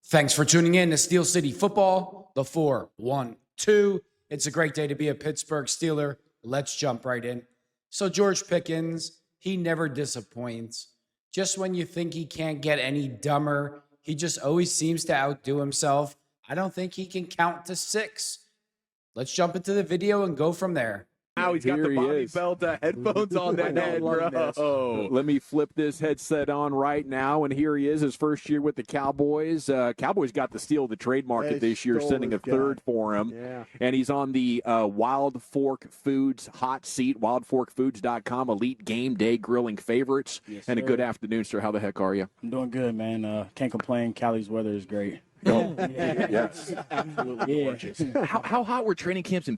Thanks for tuning in to Steel City Football, the 4-1-2. It's a great day to be a Pittsburgh Steeler. Let's jump right in. So George Pickens, he never disappoints. Just when you think he can't get any dumber, he just always seems to outdo himself. I don't think he can count to 6. Let's jump into the video and go from there. Now he's got the Bobby Belt headphones on that head, bro. Let me flip this headset on right now, and here he is, his first year with the Cowboys. Cowboys got the steal of the trade market this year, sending a third for him. Yeah. And he's on the Wild Fork Foods hot seat, wildforkfoods.com, elite game day grilling favorites. Yes, and a sir. good afternoon, sir. How the heck are you? I'm doing good, man. Can't complain. Cali's weather is great. Oh, yes. Absolutely gorgeous. How hot were training camps in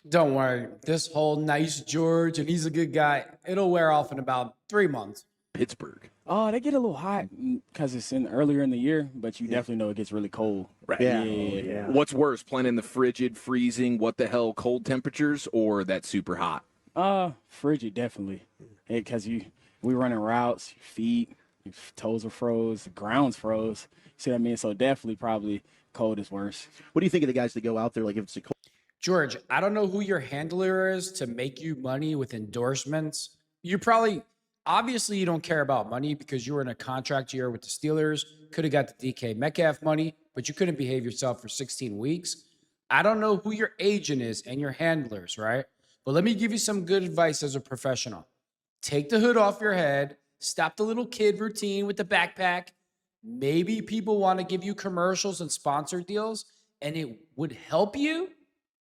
Don't worry. This whole nice George, and he's a good guy, it'll wear off in about 3 months. Pittsburgh? Oh, they get a little hot because it's earlier in the year, but you definitely know it gets really cold. Right. Yeah. What's worse, playing in the frigid, freezing, what the hell, cold temperatures, or that super hot? Frigid, definitely. Because we running routes, your feet, your toes are froze, the ground's froze. See what I mean? So definitely probably cold is worse. What do you think of the guys that go out there, like if it's a cold? George, I don't know who your handler is to make you money with endorsements. Obviously you don't care about money because you were in a contract year with the Steelers. Could have got the DK Metcalf money, but you couldn't behave yourself for 16 weeks. I don't know who your agent is and your handlers, right? But let me give you some good advice as a professional. Take the hood off your head. Stop the little kid routine with the backpack. Maybe people want to give you commercials and sponsor deals, and it would help you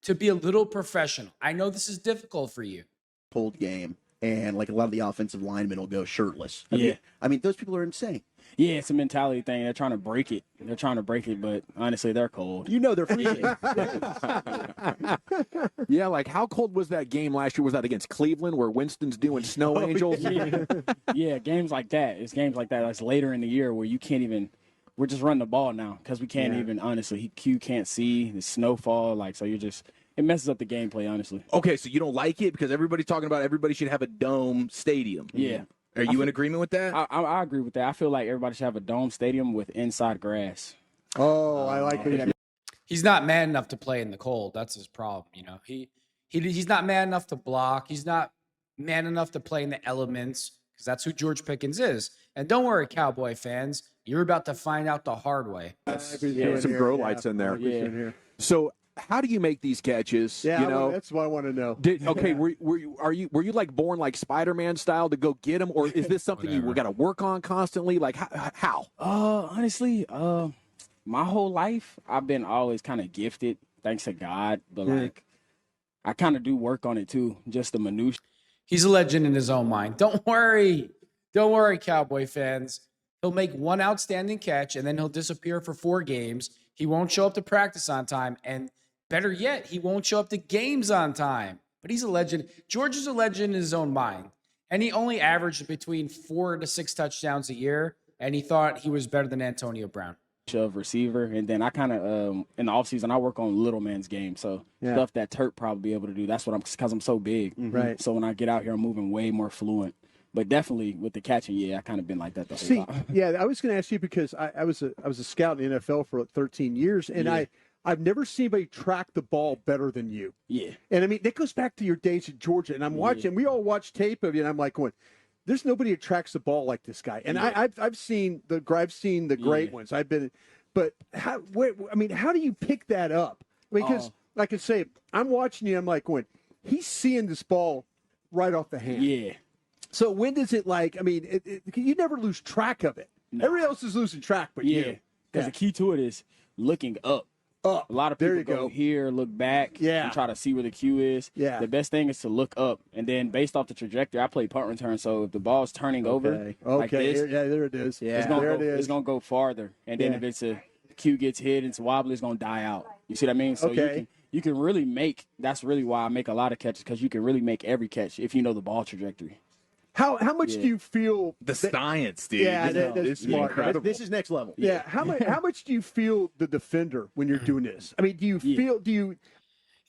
to be a little professional. I know this is difficult for you. Cold game, and like a lot of the offensive linemen will go shirtless. Yeah. I mean those people are insane. Yeah, it's a mentality thing. They're trying to break it. But honestly, they're cold. You know they're freezing. Yeah, like how cold was that game last year? Was that against Cleveland where Winston's doing snow angels? Yeah, games like that. It's games like that. It's later in the year where you can't even. We're just running the ball now because we can't even. Honestly, Q can't see the snowfall. So you're just. It messes up the gameplay. Honestly. Okay, so you don't like it because everybody's talking about everybody should have a dome stadium. Yeah. Are you in agreement with that? I agree with that. I feel like everybody should have a dome stadium with inside grass. Oh, I like that. He's not man enough to play in the cold. That's his problem. You know, he's not man enough to block. He's not man enough to play in the elements because that's who George Pickens is. And don't worry, Cowboy fans, you're about to find out the hard way. Some grow lights in there. Yeah. So how do you make these catches? Yeah, you know, that's what I want to know. Were you like born like Spider-Man style to go get them, or is this something you got to work on constantly? Like how? Honestly, my whole life I've been always kind of gifted, thanks to God. But like, I kind of do work on it too, just the minutiae. He's a legend in his own mind. Don't worry, Cowboy fans. He'll make one outstanding catch, and then he'll disappear for 4 games. He won't show up to practice on time, and better yet, he won't show up to games on time. But he's a legend. George is a legend in his own mind. And he only averaged between 4 to 6 touchdowns a year, and he thought he was better than Antonio Brown. Of receiver, and then I kind of in the offseason I work on little man's game, so stuff that Turk probably be able to do. That's what because I'm so big, Right. So when I get out here, I'm moving way more fluent. But definitely with the catching, I kind of been like that the whole time. Yeah, I was going to ask you because I was a scout in the NFL for 13 years, and I've never seen anybody track the ball better than you. Yeah, and I mean that goes back to your days at Georgia, and I'm watching. We all watch tape of you, and I'm like going, "There's nobody that tracks the ball like this guy." And I've seen the great ones. But how do you pick that up? Because like I say, I'm watching you. I'm like going, he's seeing this ball right off the hand. Yeah. So when does it you never lose track of it. No. Everybody else is losing track, but you. Because the key to it is looking up. Up. A lot of There people you go go. here, look back, and try to see where the cue is. Yeah. The best thing is to look up, and then based off the trajectory, I play punt return, so if the ball's turning over like this, there it is. it's gonna go farther. And then if it's a cue gets hit, it's wobbly, it's gonna die out. You see what I mean? So you can really make. That's really why I make a lot of catches because you can really make every catch if you know the ball trajectory. How much do you feel the science, dude. Yeah, this that's is smart. incredible. This is next level. Yeah, how much do you feel the defender when you're doing this? I mean, do you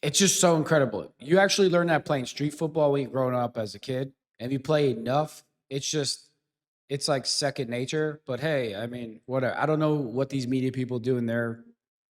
It's just so incredible. You actually learn that playing street football when you're growing up as a kid. And if you play enough, it's just it's like second nature. But hey, I mean, whatever. I don't know what these media people do in their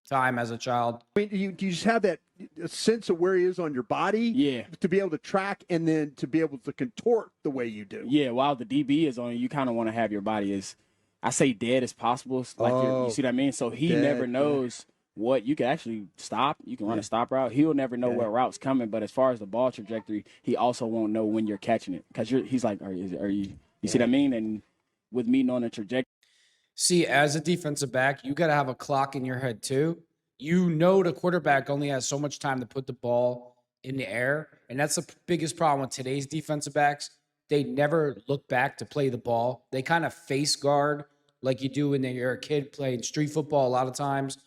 time as a child. I mean, do you just have that sense of where he is on your body? Yeah. To be able to track and then to be able to contort the way you do. Yeah, while the DB is on you, kind of want to have your body as, I say, dead as possible. It's like you see what I mean? So he never knows what you can actually stop. You can run a stop route. He'll never know what route's coming. But as far as the ball trajectory, he also won't know when you're catching it because he's like, are you? You see what I mean? And with me knowing the trajectory. See, as a defensive back, you got to have a clock in your head too. You know the quarterback only has so much time to put the ball in the air, and that's the biggest problem with today's defensive backs. They never look back to play the ball. They kind of face guard like you do when you're a kid playing street football a lot of times.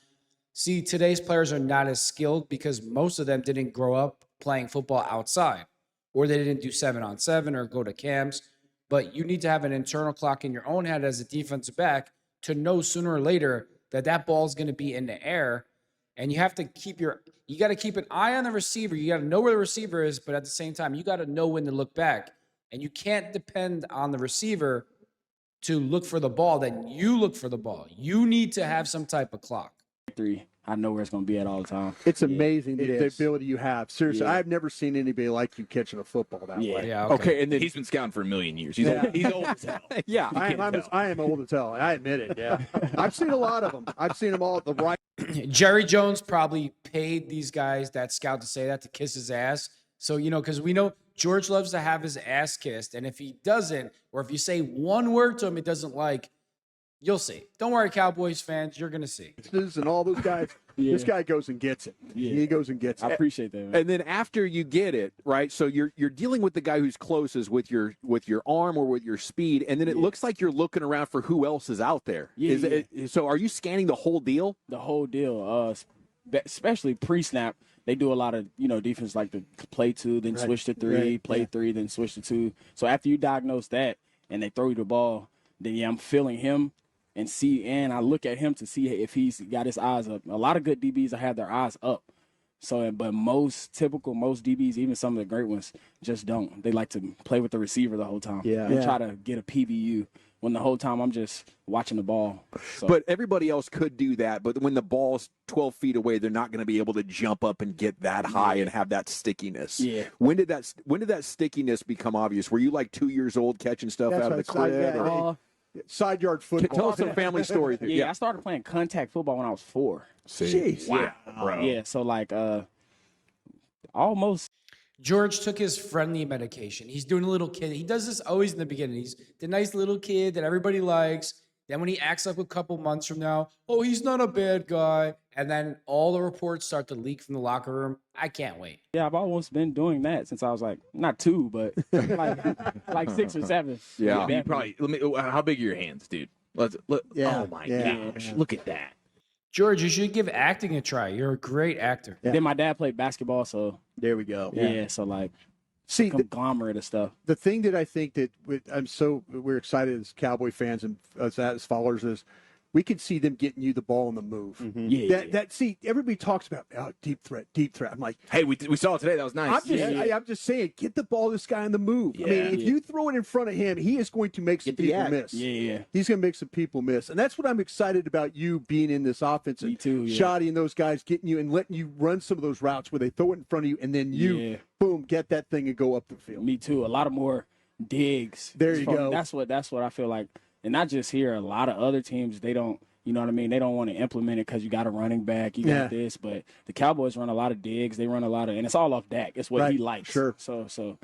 See, today's players are not as skilled because most of them didn't grow up playing football outside, or they didn't do 7-on-7 or go to camps. But you need to have an internal clock in your own head as a defensive back to know sooner or later that ball is going to be in the air. And you have to you got to keep an eye on the receiver. You got to know where the receiver is, but at the same time, you got to know when to look back. And you can't depend on the receiver to look for the ball. Then you look for the ball. You need to have some type of clock. I know where it's going to be at all the time. It's amazing the ability you have. Seriously, I've never seen anybody like you catching a football that way. Yeah. Okay, and then he's been scouting for a million years. He's old as hell. Yeah, I am old as hell. I admit it. Yeah, I've seen a lot of them. I've seen them all at the right. Jerry Jones probably paid these guys that scout to say that to kiss his ass. So, because we know George loves to have his ass kissed. And if he doesn't, or if you say one word to him he doesn't like, you'll see. Don't worry, Cowboys fans. You're going to see. And all those guys, this guy goes and gets it. Yeah. He goes and gets it. I appreciate that, man. And then after you get it, right? So you're dealing with the guy who's closest with your arm or with your speed, and then it looks like you're looking around for who else is out there. So are you scanning the whole deal? The whole deal, especially pre-snap. They do a lot of, defense like to play 2, then switch to 3, play 3, then switch to 2. So after you diagnose that and they throw you the ball, then I'm feeling him and I look at him to see if he's got his eyes up. A lot of good DBs have their eyes up. So, but most DBs, even some of the great ones, just don't. They like to play with the receiver the whole time. And try to get a PBU when the whole time I'm just watching the ball. So. But everybody else could do that. But when the ball's 12 feet away, they're not going to be able to jump up and get that high and have that stickiness. Yeah. When did that stickiness become obvious? Were you like 2 years old catching stuff out of the crib? Side yard football. Tell us some family stories. I started playing contact football when I was 4. Jeez. Wow, bro. Yeah, so almost. George took his friendly medication. He's doing a little kid. He does this always in the beginning. He's the nice little kid that everybody likes. Then when he acts up a couple months from now, he's not a bad guy. And then all the reports start to leak from the locker room. I can't wait. Yeah, I've almost been doing that since I was not 2, but like 6 or 7. Yeah. You probably. How big are your hands, dude? Oh my gosh! Look at that. George, you should give acting a try. You're a great actor. Then my dad played basketball, so There we go. yeah so See, conglomerate of stuff. the thing that I think that we're excited as Cowboy fans and as followers is we can see them getting you the ball on the move. See, everybody talks about deep threat. I'm like, Hey, we saw it today. That was nice. I'm just saying, get the ball to this guy on the move. I mean, if you throw it in front of him, he is going to make some people miss. Yeah. He's going to make some people miss. And that's what I'm excited about you being in this offense. Me too, yeah. Shoddy and those guys getting you and letting you run some of those routes where they throw it in front of you and then you, boom, get that thing and go up the field. Me too. A lot of more digs. There you go. That's what I feel like. And not just here, a lot of other teams, they don't, you know what I mean? They don't want to implement it because you got a running back, you got this. But the Cowboys run a lot of digs. They run a lot of, and it's all off Dak. It's what he likes. Sure. So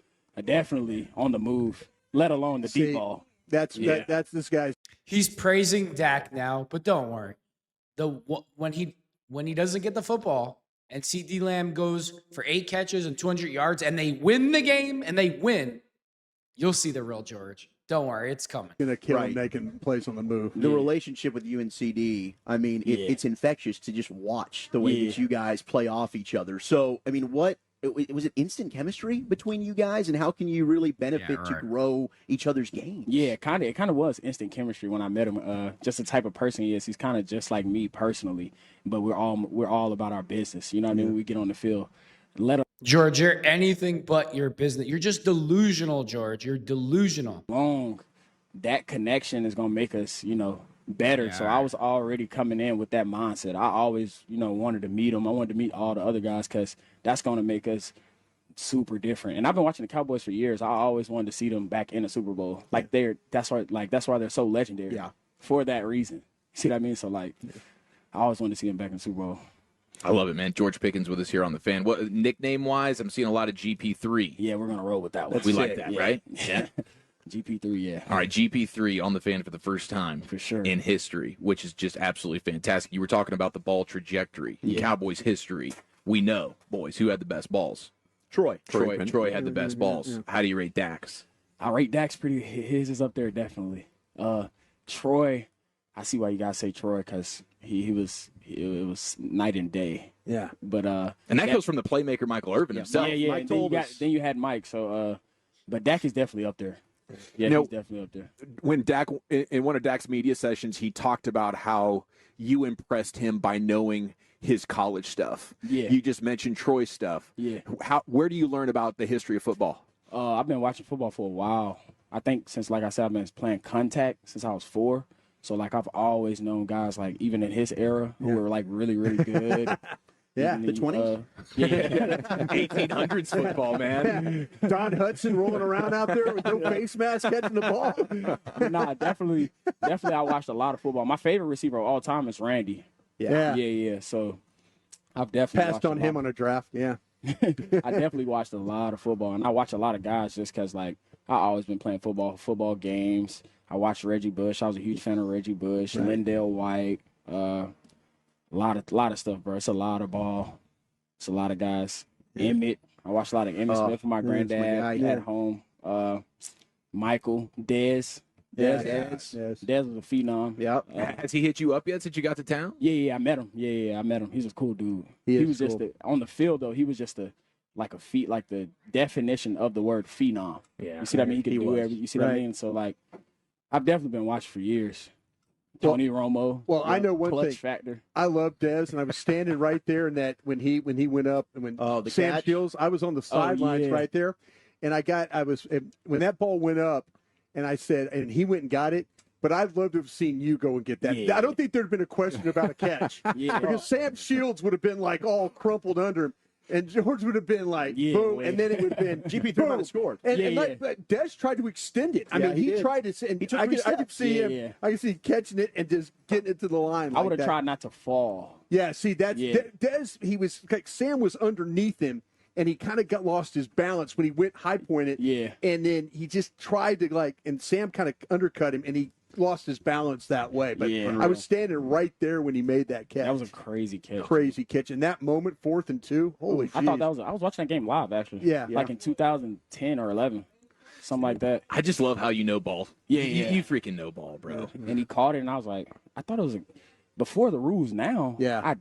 definitely on the move, let alone the deep ball. That's this guy's. He's praising Dak now, but don't worry. When he doesn't get the football and CD Lamb goes for 8 catches and 200 yards and they win the game and they win, you'll see the real George. Don't worry, it's coming. Going to kill him making plays on the move. The relationship with you and CD, I mean, it's infectious to just watch the way that you guys play off each other. So, I mean, was it instant chemistry between you guys, and how can you really benefit to grow each other's games? Yeah, it kind of was instant chemistry when I met him. Just the type of person he is. He's kind of just like me personally, but we're all about our business. You know what I mean? When we get on the field, George, you're anything but your business. You're just delusional, George. You're delusional. long that connection is gonna make us, better. Yeah, so I was already coming in with that mindset. I always, wanted to meet him. I wanted to meet all the other guys because that's gonna make us super different. And I've been watching the Cowboys for years. I always wanted to see them back in the Super Bowl. That's why they're so legendary. Yeah. For that reason. See what I mean? So I always wanted to see them back in the Super Bowl. I love it, man. George Pickens with us here on the Fan. What nickname wise? I'm seeing a lot of GP3. Yeah, we're gonna roll with that one. We like that, right? Yeah. GP3, yeah. All right, GP3 on the Fan for the first time For sure. in history, which is just absolutely fantastic. You were talking about the ball trajectory in Cowboys history. We know, boys, who had the best balls. Troy. Troy had the best balls. How do you rate Dax? I rate Dax his is up there definitely. Troy, I see why you guys say Troy because it was night and day. Yeah. But And that goes from the playmaker Michael Irvin himself. Yeah. Mike Then you had Mike. So but Dak is definitely up there. Yeah, You know, he's definitely up there. When Dak, in one of Dak's media sessions, he talked about how you impressed him by knowing his college stuff. Yeah. You just mentioned Troy's stuff. Yeah. Where do you learn about the history of football? I've been watching football for a while. I think since, like I said, I've been playing contact since I was 4. So, I've always known guys, even in his era, who were, really, really good. Yeah, Even the 20s? Yeah. 1800s football, man. Don Hudson rolling around out there with no face mask catching the ball. But nah, definitely, I watched a lot of football. My favorite receiver of all time is Randy. Yeah. Yeah. So, I've definitely Passed on him on a draft. Yeah. I definitely watched a lot of football, and I watch a lot of guys just because, I always been playing football games. I watched Reggie Bush. I was a huge fan of Reggie Bush, Right. Lindell White, a lot of stuff, bro. It's a lot of ball. It's a lot of guys. Emmett. I watched a lot of Emmett Smith with my granddad my guy. at home. Michael, Dez. Yes. Dez was a phenom. Yep. Has he hit you up yet since you got to town? Yeah, I met him. Yeah, I met him. He's a cool dude. He was is just on the field though. He was just the definition of the word phenom. Yeah. You see what I mean? He could do was. everything. You see what I Right. mean? So I've definitely been watching for years. Tony Romo. well, I know one clutch thing. factor. I love Dez, and I was standing right there in that when he went up and when Oh, the Sam catch? Shields, I was on the sidelines yeah. right there, and when that ball went up, and I said, and he went and got it. But I'd love to have seen you go and get that. Yeah. I don't think there'd been a question about a catch Yeah. because Sam Shields would have been all crumpled under him. And George would have been Yeah, boom, way. and then it would have been GP3 might have scored. And, Yeah, and yeah. but Dez tried to extend it. I Yeah, mean, he he did. tried to, and He took I 3 could steps. see Yeah, him. yeah. I could see him catching it and just getting it to the line. I would like have that. tried not to fall. Yeah, see, that's Yeah. Dez. He was Sam was underneath him, and he kind of lost his balance when he went high pointed. Yeah. and then he just tried to and Sam kind of undercut him, and he lost his balance that way. But Yeah. I was standing right there when he made that catch. That was a crazy catch. crazy catch. In that moment, 4th and 2. Holy I thought I was watching that game live actually. Yeah. Like in 2010 or 11, something like that. I just love how you know ball. Yeah, You, yeah. you freaking know ball, bro. And he caught it, and I was like, I thought it was before the rules. Now, Yeah. I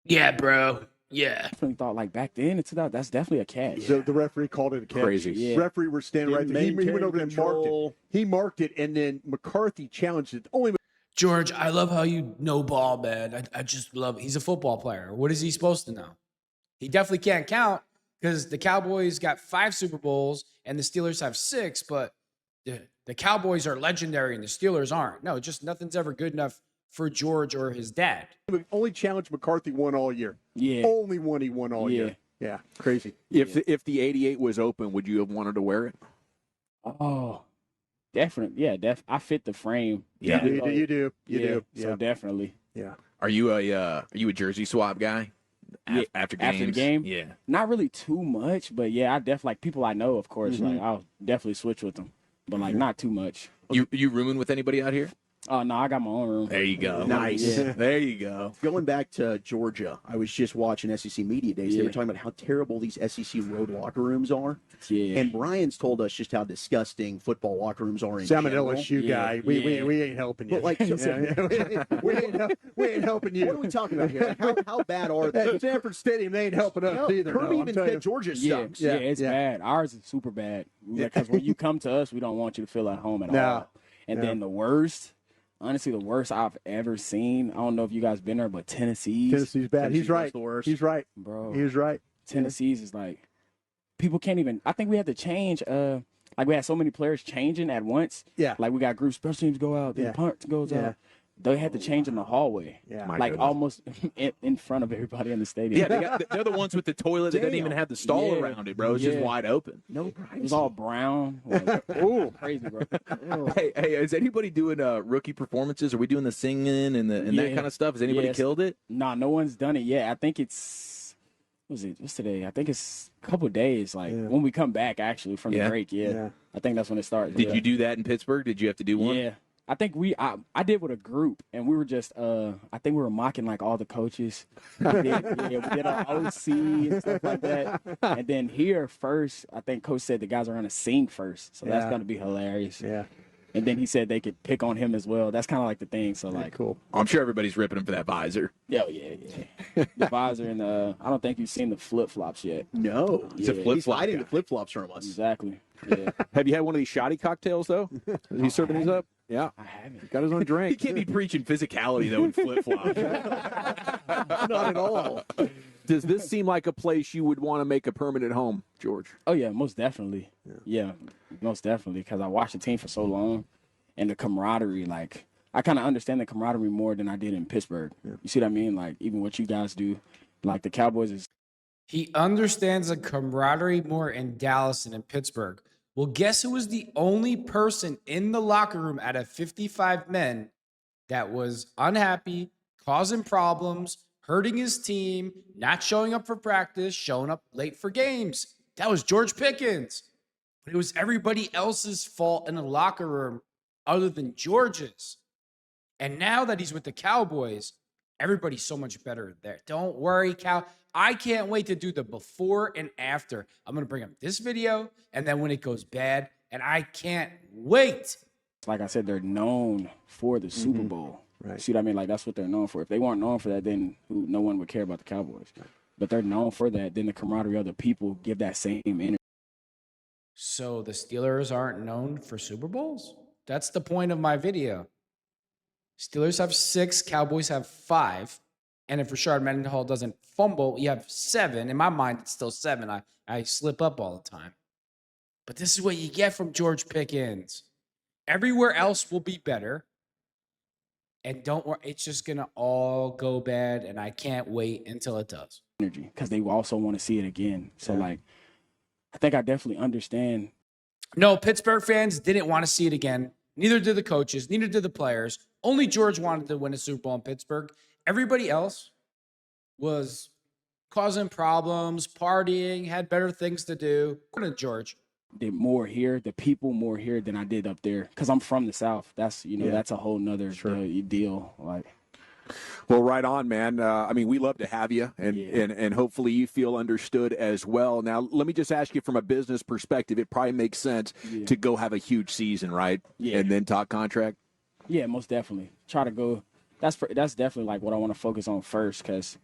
Yeah, bro. Yeah. definitely thought back then in 2000, that's definitely a catch. So the referee called it a catch. Crazy. Yeah. Referee were standing right there. He went Maintain over and marked it. control. He marked it, and then McCarthy challenged it. Only George, I love how you know ball, man. I just love he's a football player. What is he supposed to know? He definitely can't count because the Cowboys got 5 Super Bowls and the Steelers have 6, but the Cowboys are legendary and the Steelers aren't. No, just nothing's ever good enough for George or his dad. only challenge McCarthy won all year. Yeah. Only one he won all year. Yeah, crazy. If the 88 was open, would you have wanted to wear it? Oh, definitely. Yeah, I fit the frame. Yeah. You do. You do. So Yeah. definitely. Yeah. Are you a jersey swap guy? Yeah, After games? after the game? Yeah. Not really too much, but yeah, I definitely people I know, of course. Mm-hmm. I'll definitely switch with them, but not too much. You rooming with anybody out here? Oh no, I got my own room. There you go. Nice. Yeah. There you go. Going back to Georgia, I was just watching SEC Media Days. They Yeah. were talking about how terrible these SEC road locker rooms are. Yeah. And Brian's told us just how disgusting football locker rooms are in So I'm an general. LSU Yeah, guy. We ain't helping you. But like, so, we ain't helping you. what are we talking about here? Like, how bad are they? At Sanford Stadium, they ain't helping us either. Kirby no, I'm even telling said you. Georgia Yeah, sucks. yeah, it's bad. Ours is super bad because when you come to us, we don't want you to feel at home at No. all. And then the worst, honestly, the worst I've ever seen. I don't know if you guys been there, but Tennessee's Tennessee's bad. Tennessee's He's right. the worst. He's right. bro. He's right. Tennessee's is like people can't even. I think we had to change. like we had so many players changing at once. Yeah. Like we got group special teams go out, then punt goes out. They had to change in the hallway. Yeah. Like almost in front of everybody in the stadium. Yeah, they're the ones with the toilet that didn't even have the stall around it, bro. It's just wide open. No privacy. It was all brown. Like, ooh, crazy, bro. Hey, is anybody doing rookie performances? Are we doing the singing and that kind of stuff? Has anybody killed it? Nah, no one's done it yet. I think it's what's today? I think it's a couple of days. Like when we come back actually from the break. Yeah. I think that's when it starts. Did you do that in Pittsburgh? Did you have to do one? Yeah. I think I did with a group, and we were just I think we were mocking like all the coaches. We did our OC and stuff like that. And then here first, I think Coach said the guys are gonna sing first, so that's gonna be hilarious. Yeah. And then he said they could pick on him as well. That's kind of like the thing. So like, cool. I'm sure everybody's ripping him for that visor. Yeah. The visor and I don't think you've seen the flip flops yet. No. He's a flip He's flop hiding guy. the flip flops from us. Exactly. Yeah. Have you had one of these shoddy cocktails though? Is he serving these up? Yeah. I haven't. Got his own He drink. can't be preaching physicality though in flip flops. Not at all. Does this seem like a place you would want to make a permanent home, George? Oh yeah, most definitely. Yeah, most definitely. Because I watched the team for so long, and the camaraderie. Like I kind of understand the camaraderie more than I did in Pittsburgh. You see what I mean? Like even what you guys do, like the Cowboys is. He understands the camaraderie more in Dallas than in Pittsburgh. Well, guess who was the only person in the locker room out of 55 men that was unhappy, causing problems, hurting his team, not showing up for practice, showing up late for games? That was George Pickens. But it was everybody else's fault in the locker room other than George's. And now that he's with the Cowboys, everybody's so much better there. Don't worry, Cal. I can't wait to do the before and after. I'm going to bring up this video and then when it goes bad, and I can't wait. Like I said, they're known for the Super Bowl. Right. See what I mean? Like that's what they're known for. If they weren't known for that, then no one would care about the Cowboys. But they're known for that. Then the camaraderie of the people give that same energy. So the Steelers aren't known for Super Bowls? That's the point of my video. Steelers have 6, Cowboys have 5. And if Rashard Mendenhall doesn't fumble, you have 7. In my mind, it's still 7. I slip up all the time. But this is what you get from George Pickens. Everywhere else will be better. And don't worry, it's just going to all go bad. And I can't wait until it does. Energy, because they also want to see it again. So like, I think I definitely understand. No, Pittsburgh fans didn't want to see it again. Neither did the coaches. Neither did the players. Only George wanted to win a Super Bowl in Pittsburgh. Everybody else was causing problems, partying, had better things to do. George. Did more here, the people more here than I did up there. Because I'm from the South. That's, that's a whole nother deal. Like, Well, right on, man. I mean, we love to have you, and hopefully you feel understood as well. Now, let me just ask you from a business perspective, it probably makes sense to go have a huge season, right? Yeah. And then talk contract? Yeah, most definitely. Try to go. That's definitely like what I want to focus on first because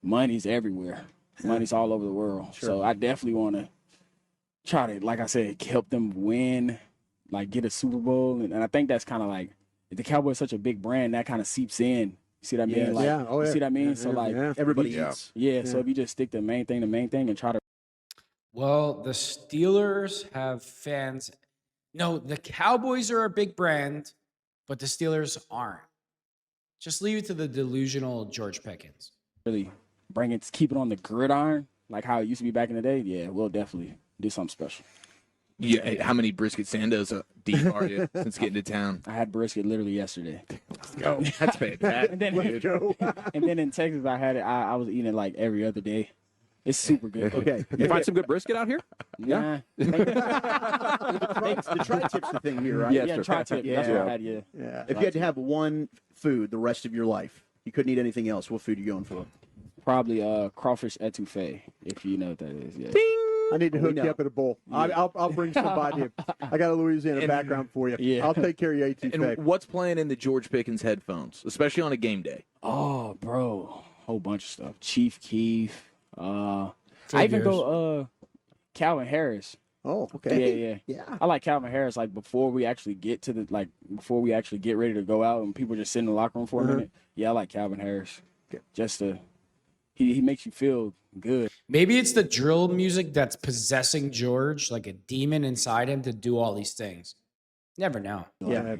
money's everywhere. Money's all over the world. So I definitely want to try to, like I said, help them win, like get a Super Bowl. And I think that's kind of like, the Cowboys such a big brand, that kind of seeps in. You see what I mean? Like, you see what I mean? So, like, everybody eats. So if you just stick to the main thing, and try to. Well, the Steelers have fans. No, the Cowboys are a big brand, but the Steelers aren't. Just leave it to the delusional George Pickens. Really keep it on the gridiron, like how it used to be back in the day. Yeah, we'll definitely do something special. Yeah, how many brisket sandos deep are you since getting to town? I had brisket literally yesterday. Let's go. That's fantastic. And then in Texas, I had it. I was eating it like every other day. It's super good. Okay. You find some good brisket out here? Yeah. The tri-tip's the thing here, right? Yeah, tri-tip. That's what I had, If you had to have one food the rest of your life, you couldn't eat anything else, what food are you going for? Probably crawfish etouffee, if you know what that is. Yeah. I need to hook you up at a bowl. I'll bring somebody. I got a Louisiana background for you. Yeah. I'll take care of your etouffee. And what's playing in the George Pickens headphones, especially on a game day? Oh, bro. Whole bunch of stuff. Chief Keef. I even go Calvin Harris. Oh, okay. Yeah. I like Calvin Harris. Like before we actually get ready to go out and people just sit in the locker room for a minute. Yeah, I like Calvin Harris. Just to he makes you feel good. Maybe it's the drill music that's possessing George like a demon inside him to do all these things. Never know. Yeah.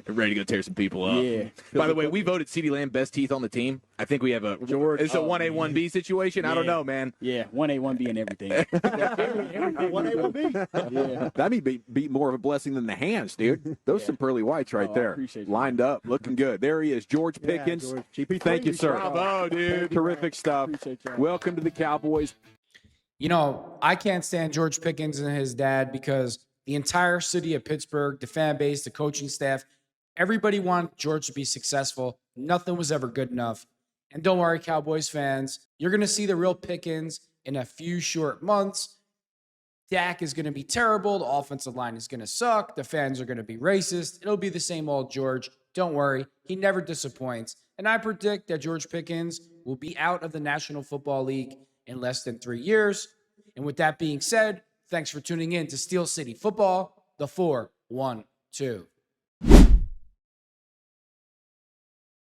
Ready to go tear some people up. Yeah. By the way, we voted CeeDee Lamb best teeth on the team. I think we have a George. It's a 1A, 1B situation. I don't know, man. Yeah, 1A, 1B and everything. 1A, 1B. Yeah. That'd be more of a blessing than the hands, dude. Those some pearly whites right I there. appreciate you. Lined up, looking good. There he is, George Pickens. George. GP3, Thank you, sir. Bravo, dude. Terrific stuff. Appreciate y'all. Welcome to the Cowboys. You know, I can't stand George Pickens and his dad because the entire city of Pittsburgh, the fan base, the coaching staff, everybody wanted George to be successful. Nothing was ever good enough. And don't worry, Cowboys fans, you're going to see the real Pickens in a few short months. Dak is going to be terrible. The offensive line is going to suck. The fans are going to be racist. It'll be the same old George. Don't worry. He never disappoints. And I predict that George Pickens will be out of the National Football League in less than 3 years. And with that being said, thanks for tuning in to Steel City Football, the 4-1-2.